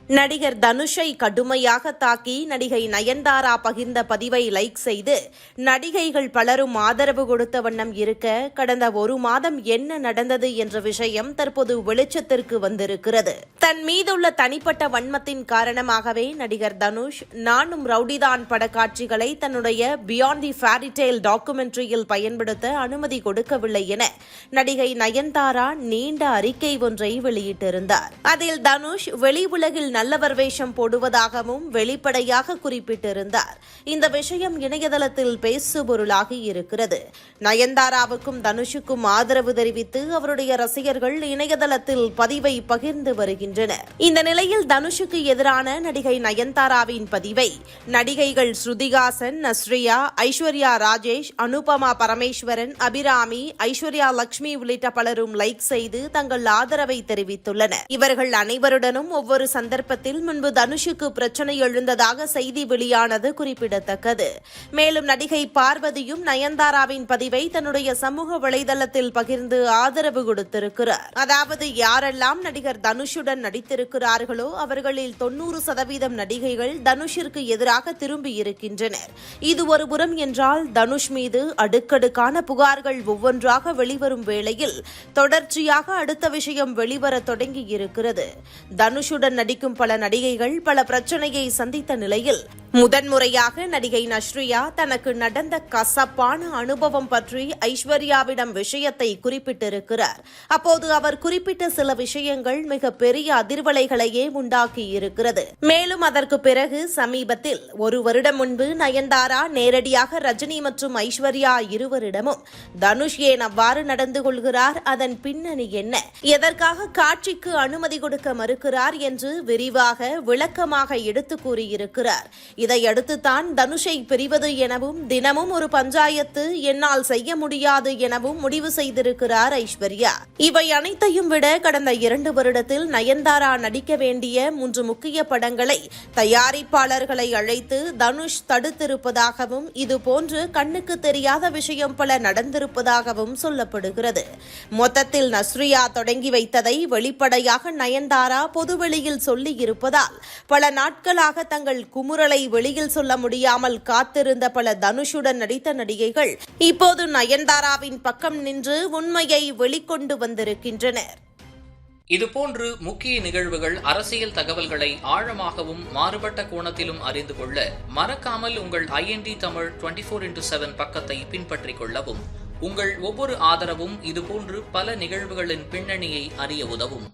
நடிகர் தனுஷை கடுமையாக தாக்கி நடிகை நயன்தாரா பகிர்ந்த பதிவை லைக் செய்து நடிகைகள் பலரும் ஆதரவு கொடுத்த வண்ணம் இருக்க, கடந்த ஒரு மாதம் என்ன நடந்தது என்ற விஷயம் தற்போது வெளிச்சத்திற்கு வந்திருக்கிறது. தன் மீதுள்ள தனிப்பட்ட வன்மத்தின் காரணமாகவே நடிகர் தனுஷ் நானும் ரவுடிதான் படக்காட்சிகளை தன்னுடைய பியாண்ட் தி ஃபேரி டேல் டாக்குமெண்ட்ரியில் பயன்படுத்த அனுமதி கொடுக்கவில்லை என நடிகை நயன்தாரா நீண்ட அறிக்கை ஒன்றை வெளியிட்டிருந்தார். அதில் தனுஷ் வெளி உலகில் நல்லவர் வேஷம் போடுவதாகவும் வெளிப்படையாக குறிப்பிட்டிருந்தார். இந்த விஷயம் இணையதளத்தில் பேசுபொருளாகி இருக்கிறது. நயன்தாராவுக்கும் தனுஷுக்கும் ஆதரவு தெரிவித்து அவருடைய ரசிகர்கள் இணையதளத்தில் பதிவை பகிர்ந்து வருகின்றனர். இந்த நிலையில் தனுஷுக்கு எதிரான நடிகை நயன்தாராவின் பதிவை நடிகைகள் ஸ்ருதிஹாசன், நஸ்ரியா, ஐஸ்வர்யா ராஜேஷ், அனுபமா பரமேஸ்வரன், அபிராமி, ஐஸ்வர்யா லட்சுமி உள்ளிட்ட பலரும் லைக் செய்து தங்கள் ஆதரவை தெரிவித்துள்ளனர். இவர்கள் அனைவருடனும் ஒவ்வொரு சந்தர்ப்பத்தில் முன்பு தனுஷுக்கு பிரச்சனை எழுந்ததாக செய்தி வெளியானது குறிப்பிடத்தக்கது. மேலும் நடிகை பார்வதியும் நயன்தாராவின் பதிவை தன்னுடைய சமூக வலைதளத்தில் பகிர்ந்து ஆதரவு கொடுத்திருக்கிறார். அதாவது யாரெல்லாம் நடிகர் தனுஷுடன் நடித்திருக்கிறார்களோ அவர்களில் 90% நடிகைகள் தனுஷிற்கு எதிராக திரும்பி இருக்கின்றனர். இது ஒரு புறம் என்றால், தனுஷ் மீது அடுக்கடுக்கான புகார்கள் ஒவ்வொன்றாக வெளிவரும் வேளையில் தொடர்ச்சியாக அடுத்த விஷயம் வெளிவர தொடங்கி இருக்கிறது. தனுஷுடன் நடிக்கும் பல நடிகைகள் பல பிரச்சனையை சந்தித்த நிலையில் முதன்முறையாக நடிகை நஸ்ரியா தனக்கு நடந்த கசப்பான அனுபவம் பற்றி ஐஸ்வர்யாவிடம் விஷயத்தை குறிப்பிட்டிருக்கிறார். அப்போது அவர் குறிப்பிட்ட சில விஷயங்கள் மிக பெரிய அதிர்வலைகளையே உண்டாக்கி இருக்கிறது. மேலும் அதற்கு பிறகு சமீபத்தில் ஒரு வருடம் முன்பு நயன்தாரா நேரடியாக ரஜினி மற்றும் ஐஸ்வர்யா இருவரிடமும் தனுஷ் ஏன் அவ்வாறு நடந்து கொள்கிறார், அதன் பின்னணி என்ன, எதற்காக காட்சிக்கு அனுமதி கொடுக்க மறுக்கிறார் என்று விரிவாக விளக்கமாக எடுத்து கூறியிருக்கிறார். இதையடுத்துதான் தனுஷை பிரிவது எனவும் தினமும் ஒரு பஞ்சாயத்து என்னால் செய்ய முடியாது எனவும் முடிவு செய்திருக்கிறார் ஐஸ்வர்யா. இவை அனைத்தையும் விட கடந்த 2 வருடத்தில் நயன்தாரா நடிக்க வேண்டிய 3 முக்கிய படங்களை தயாரிப்பாளர்களை அழைத்து தனுஷ் தடுத்திருப்பதாகவும் இதுபோன்று கண்ணுக்கு தெரியாத விஷயம் பல நடந்திருப்பதாகவும் சொல்லப்படுகிறது. மொத்தத்தில் நஸ்ரியா தொடங்கி வைத்ததை வெளிப்படையாக நயன்தாரா பொதுவெளியில் சொல்லியிருப்பதால் பல நாட்களாக தங்கள் குமுறலை வெளியில் சொல்ல முடியாமல் காத்திருந்த பல தனுஷுடன் நடித்த நடிகைகள் இப்போது நயன்தாராவின் பக்கம் நின்று உண்மையை வெளிக்கொண்டு வந்திருக்கின்றனர். இதுபோன்று முக்கிய நிகழ்வுகள், அரசியல் தகவல்களை ஆழமாகவும் மாறுபட்ட கோணத்திலும் அறிந்து கொள்ள மறக்காமல் உங்கள் IND தமிழ் 24/7 பக்கத்தை பின்பற்றிக் கொள்ளவும். உங்கள் ஒவ்வொரு ஆதரவும் இதுபோன்று பல நிகழ்வுகளின் பின்னணியை அறிய உதவும்.